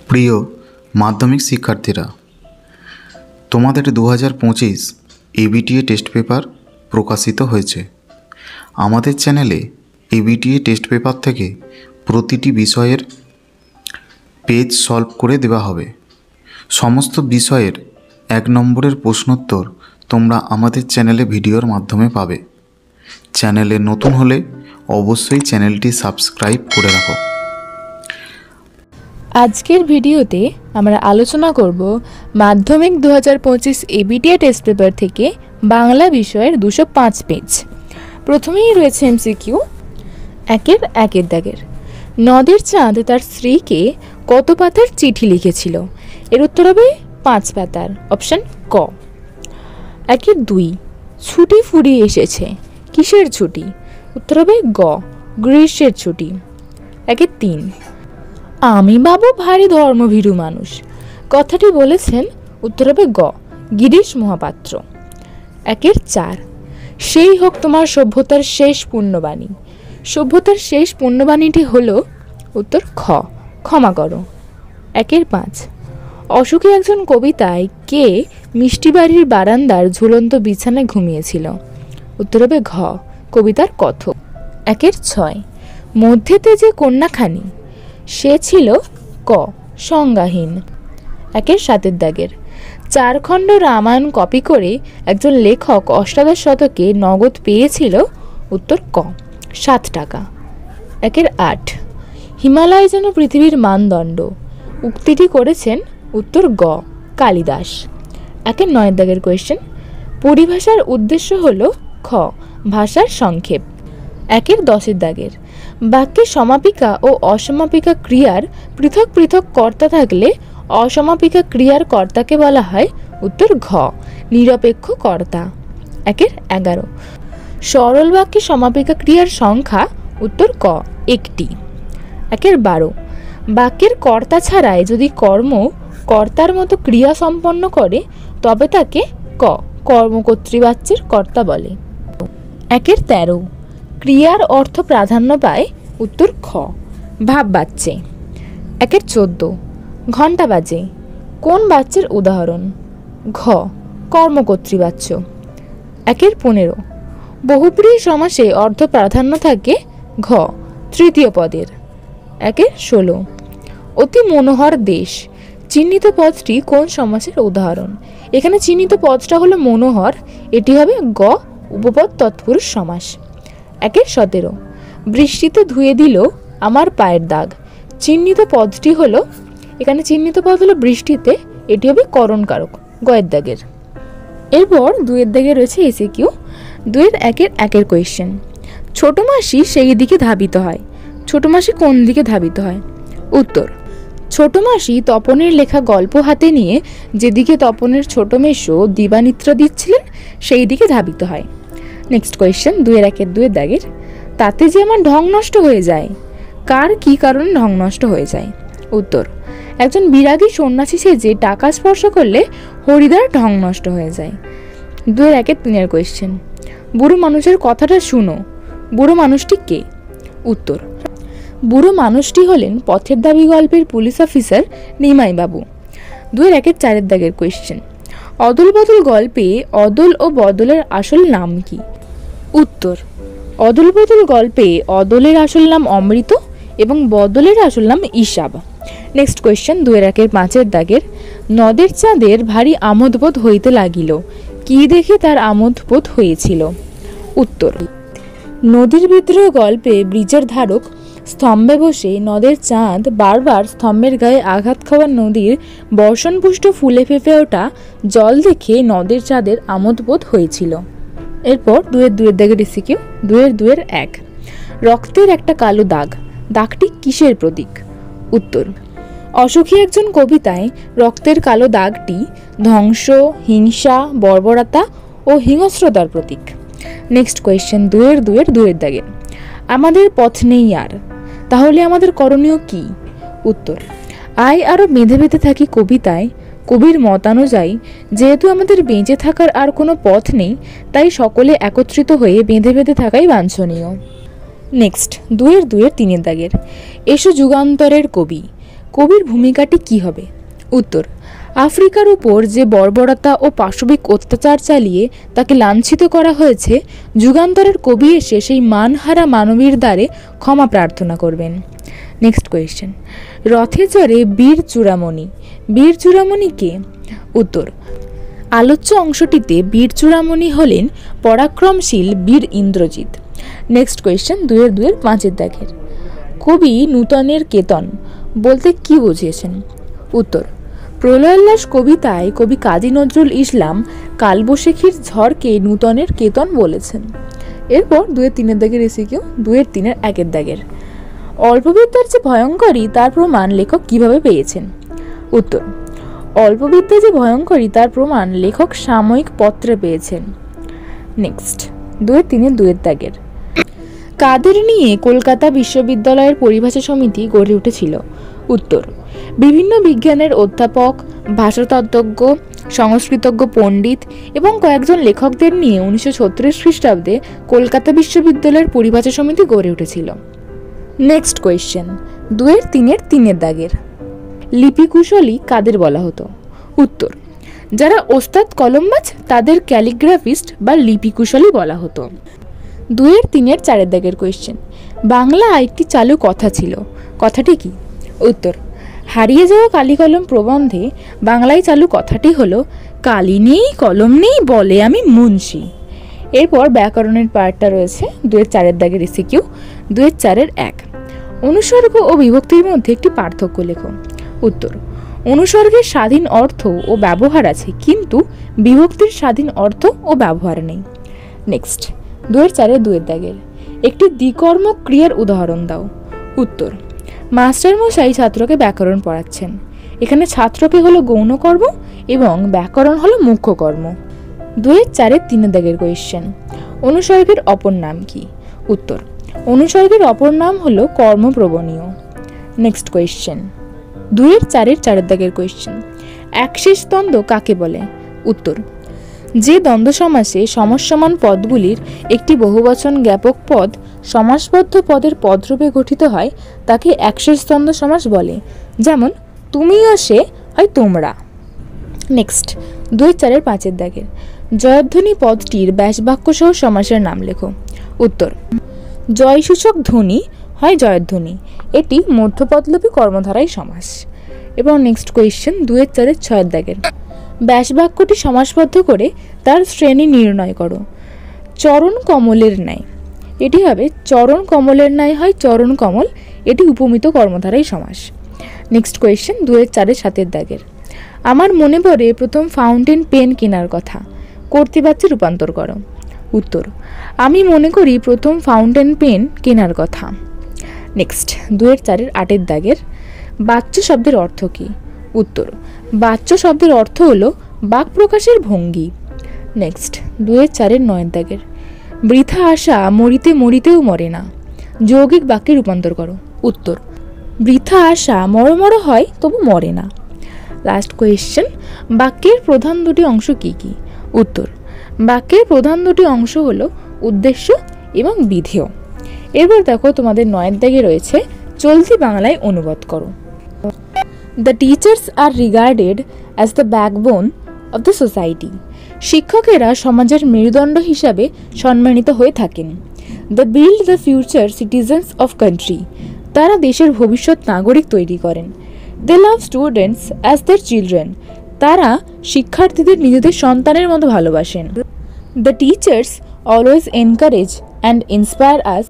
প্রিয় মাধ্যমিক শিক্ষার্থীরা, তোমাদের 2025 এবিটিএ টেস্ট পেপার প্রকাশিত হয়েছে। আমাদের চ্যানেলে এবিটিএ টেস্ট পেপার থেকে প্রতিটি বিষয়ের পেজ সলভ করে দেওয়া হবে। সমস্ত বিষয়ের 1 নম্বরের প্রশ্নোত্তর তোমরা আমাদের চ্যানেলে ভিডিওর মাধ্যমে পাবে। চ্যানেলে নতুন হলে অবশ্যই চ্যানেলটি সাবস্ক্রাইব করে রাখো। আজকের ভিডিওতে আমরা আলোচনা করব মাধ্যমিক 2025 এবিটিএ টেস্ট পেপার থেকে বাংলা বিষয়ের 205 পেজ। প্রথমেই রয়েছে এমসিকিউ। একের দাগের নদের চাঁদ তার স্ত্রীকে কত পাতার চিঠি লিখেছিল? এর উত্তর হবে 5 পাতার, অপশন ক। 2 ছুটি ফুরিয়ে এসেছে, কিসের ছুটি? উত্তর হবে গ, গ্রীষ্মের ছুটি। 3 আমি বাবু ভারী ধর্মভীরু মানুষ, কথাটি বলেছেন? উত্তর হবে গ, গিরিশ মহাপাত্র। 4 সেই হোক তোমার সভ্যতার শেষ পুণ্যবাণী। সভ্যতার শেষ পুণ্যবাণীটি হলো? উত্তর খ, ক্ষমা করো। 5 অসুখী একজন কবিতায় কে মিষ্টি বাড়ির বারান্দার ঝুলন্ত বিছানায় ঘুমিয়েছিল? উত্তর হবে ঘ, কবিতার কথক। 6 মধ্যেতে যে কন্যাখানি, সে ছিল? ক, সংজ্ঞাহীন। 7 দাগের 4 খণ্ড রামায়ণ কপি করে একজন লেখক অষ্টাদশ শতকে নগদ পেয়েছিল? উত্তর ক, 7 টাকা। 8 হিমালয় যেন পৃথিবীর মানদণ্ড, উক্তিটি করেছেন? উত্তর গ, কালিদাস। 9 দাগের কোয়েশ্চেন। পরিভাষার উদ্দেশ্য হল? খ, ভাষার সংক্ষেপ। 10 দাগের বাক্যে সমাপিকা ও অসমাপিকা ক্রিয়ার পৃথক পৃথক কর্তা থাকলে অসমাপিকা ক্রিয়ার কর্তাকে বলা হয়? উত্তর ঘ, নিরপেক্ষ কর্তা। 11 সরল বাক্যে সমাপিকা ক্রিয়ার সংখ্যা? উত্তর ক, 1টি। 12 বাক্যের কর্তা ছাড়াই যদি কর্ম কর্তার মতো ক্রিয়া সম্পন্ন করে তবে তাকে ক, কর্মকর্তৃবাচ্যের কর্তা বলে। 13 ক্রিয়ার অর্থ প্রাধান্য পায়? উত্তর খ, ভাব বাচ্যে। 14 ঘণ্টা বাজে, কোন বাচ্যের উদাহরণ? ঘ, কর্মকর্তৃবাচ্য। 15 বহুব্রীহি সমাসে অর্থ প্রাধান্য থাকে? ঘ, তৃতীয় পদের। 16 অতি মনোহর দেশ, চিহ্নিত পদটি কোন সমাসের উদাহরণ? এখানে চিহ্নিত পদটা হলো মনোহর, এটি হবে গ, উপপদ তৎপুরুষ সমাস। 17 বৃষ্টিতে ধুয়ে দিল আমার পায়ের দাগ, চিহ্নিত পদটি হলো? এখানে চিহ্নিত পদ হলো বৃষ্টিতে, এটি হবে করণ কারক, গয়ের দাগের। এরপর 2 দাগে রয়েছে এসিকিউ। 2 কোয়েশ্চেন। ছোট মাসি সেই দিকে ধাবিত হয়, ছোট মাসি কোন দিকে ধাবিত হয়? উত্তর ছোট মাসি তপনের লেখা গল্প হাতে নিয়ে যেদিকে তপনের ছোট মেশো দিবানিদ্রা দিচ্ছিলেন সেই দিকে ধাবিত হয়। Next question. 2 দাগের তাতে যে আমার ঢং নষ্ট হয়ে যায়, কার কি কারণে ঢং নষ্ট হয়ে যায়? উত্তর একজন বিরাগী সন্ন্যাসী সেজে টাকা স্পর্শ করলে হরিদার ঢং নষ্ট হয়ে যায়। 2 কোয়েশ্চেন। বুড়ো মানুষের কথাটা শুনো, বুড়ো মানুষটি কে? উত্তর বুড়ো মানুষটি হলেন পথের দাবি গল্পের পুলিশ অফিসার নিমাই বাবু। 2 দাগের কোয়েশ্চেন। অদল বদল গল্পে অদল ও বদলের আসল নাম কি? উত্তর অদল বদল গল্পে অদলের আসল নাম অমৃত এবং বদলের আসল নাম ঈশাব। Next question. 2 দাগের নদের চাঁদের ভারী আমোদবোধ হইতে লাগিল, কি দেখে তার আমোদবোধ হয়েছিল? উত্তর নদীর বিদ্রোহ গল্পে ব্রিজের ধারক স্তম্ভে বসে নদের চাঁদ বারবার স্তম্ভের গায়ে আঘাত খাওয়া নদীর বর্ষণপুষ্ট ফুলে ফেঁপে ওঠা জল দেখে নদের চাঁদের আমোদবোধ হয়েছিল। এরপর 2 দাগের এসিকিউ। 2 রক্তের একটা কালো দাগ, দাগটি কিসের প্রতীক? উত্তর অসুখী একজন কবিতায় রক্তের কালো দাগটি ধ্বংস, হিংসা, বর্বরতা ও হিংস্রতার প্রতীক। Next question. 2 দাগের আমাদের পথ নেই আর, তাহলে আমাদের করণীয় কি? উত্তর আয় আরো বেঁধে বেঁধে থাকি কবিতায় কবির মতানুযায়ী যেহেতু আমাদের বেঁচে থাকার আর কোনো পথ নেই, তাই সকলে একত্রিত হয়ে বেঁধে বেঁধে থাকাই বাঞ্ছনীয়। নেক্সট 2 দাগের এসো যুগান্তরের কবি, কবির ভূমিকাটি কি হবে? উত্তর, আফ্রিকার উপর যে বর্বরতা ও পাশবিক অত্যাচার চালিয়ে তাকে লাঞ্ছিত করা হয়েছে, যুগান্তরের কবি এসে সেই মানহারা মানবীর দ্বারে ক্ষমা প্রার্থনা করবেন। নেক্সট কোয়েশ্চেন, রথে চড়ে বীর চূড়ামণি। বীর চূড়ামণি কে? উত্তর, আলোচ্য অংশটিতে বীর চূড়ামণি হলেন পরাক্রমশীল বীর ইন্দ্রজিৎ। নেক্সট কোয়েশ্চেন, 2-2 5 দাগের। কবি নূতনের কেতন বলতে কি বুঝিয়েছেন? উত্তর, প্রলয়োল্লাস কবিতায় কবি কাজী নজরুল ইসলাম কালবৈশাখীর ঝড়কে নূতনের কেতন বলেছেন। এরপর 2-3 দাগের এসিকিউ, 2-3-1 দাগের। অল্পবিদ্যার যে ভয়ঙ্করী তার প্রমাণ লেখক কিভাবে পেয়েছেন? উত্তর, অল্পবিদ্যা যে ভয়ঙ্করী তার প্রমাণ লেখক সাময়িক পত্রে পেয়েছেন। নেক্সট 2-3-2 দাগের। কাদের নিয়ে কলকাতা বিশ্ববিদ্যালয়ের পরিভাষা সমিতি গড়ে উঠেছিল? উত্তর, বিভিন্ন বিজ্ঞানের অধ্যাপক, ভাষাতত্ত্বজ্ঞ, সংস্কৃতজ্ঞ পণ্ডিত এবং কয়েকজন লেখকদের নিয়ে 1936 খ্রিস্টাব্দে কলকাতা বিশ্ববিদ্যালয়ের পরিভাষা সমিতি গড়ে উঠেছিল। নেক্সট কোয়েশ্চেন, 2-3-3 দাগের। লিপিকুশলী কাদের বলা হতো? উত্তর, যারা ওস্তাদ কলমবাজ তাদের ক্যালিগ্রাফিস্ট বা লিপিকুশলী বলা হতো। 2-3-4 দাগের কোয়েশ্চেন, বাংলা একটি চালু কথা ছিল, কথাটি কি? উত্তর, হারিয়ে যাওয়া কালি কলম প্রবন্ধে বাংলায় চালু কথাটি হলো, কালি নেই কলম নেই বলে আমি মুন্সি। এরপর ব্যাকরণের পার্টটা রয়েছে 2-4 দাগের এসিকিউ, 2-4-1। অনুসর্গ ও বিভক্তির মধ্যে একটি পার্থক্য লেখো। উত্তর, অনুসর্গের স্বাধীন অর্থ ও ব্যবহার আছে, কিন্তু বিভক্তির স্বাধীন অর্থ ও ব্যবহার নেই। নেক্সট 2-4-2 দাগের। একটি দ্বিকর্মক ক্রিয়ার উদাহরণ দাও। উত্তর, মাস্টারমশাই ছাত্রকে ব্যাকরণ পড়াচ্ছেন। এখানে ছাত্রকে হলো গৌণ কর্ম এবং ব্যাকরণ হলো মুখ্য কর্ম। 2-4-3 দাগের কোয়েশ্চেন, অনুসর্গের অপর নাম কি? উত্তর, অনুসর্গের অপর নাম হলো কর্মপ্রবণীয়। নেক্সট কোয়েশ্চেন, 2-4-4 দাগের কোয়েশ্চেন, একশেষ দ্বন্দ্ব কাকে বলে? উত্তর, যে দ্বন্দ্ব সমাসে সমান পদগুলির একটি বহুবচন জ্ঞাপক পদ সমাসবদ্ধ পদের পদরূপে গঠিত হয় তাকে একশেষ দ্বন্দ্ব সমাস বলে। যেমন তুমিও সে হয় তোমরা। নেক্সট 2-4-5 দাগের। জয়ধ্বনি পদটির ব্যাসবাক্য সহ সমাসের নাম লেখো। উত্তর, জয়সূচক ধ্বনি হয় জয়ধ্বনি, এটি মধ্যপদলোপী কর্মধারায় সমাস। এবং নেক্সট কোয়েশ্চেন 2-4-6 দাগের। ব্যাসবাক্যটি সমাসবদ্ধ করে তার শ্রেণী নির্ণয় করো। চরণ কমলের ন্যায়, এটি হবে চরণ কমলের ন্যায় হয় চরণ কমল, এটি উপমিত কর্মধারায় সমাস। নেক্সট কোয়েশ্চেন 2-4-7 দাগের। আমার মনে পড়ে প্রথম ফাউন্টেন পেন কেনার কথা, কর্তৃবাচ্যে রূপান্তর করো। উত্তর, আমি মনে করি প্রথম ফাউন্টেন পেন কেনার কথা। নেক্সট 2-4-8 দাগের। বাচ্য শব্দের অর্থ কী? উত্তর, বাচ্য শব্দের অর্থ হলো বাক প্রকাশের ভঙ্গি। নেক্সট 2-4-9 দাগের। বৃথা আশা মরিতে মরিতেও মরে না, যৌগিক বাক্যে রূপান্তর করো। উত্তর, বৃথা আশা মরমর হয় তবু মরে না। লাস্ট কোয়েশ্চেন, বাক্যের প্রধান দুটি অংশ কি কি? উত্তর, বাক্যের প্রধান দুটি অংশ হলো উদ্দেশ্য এবং বিধেয়। এরপর দেখো তোমাদের 9 দাগে রয়েছে চলতি বাংলায় অনুবাদ করো। The teachers are regarded as the backbone of the society. শিক্ষকেরা সমাজের মেরুদণ্ড হিসাবে সম্মানিত হয়ে থাকেন। They build the future citizens of country. তারা দেশের ভবিষ্যৎ নাগরিক তৈরি করেন। They love students as their children. তারা শিক্ষার্থীদের নিজেদের সন্তানের মতো ভালোবাসেন। The teachers always encourage and inspire us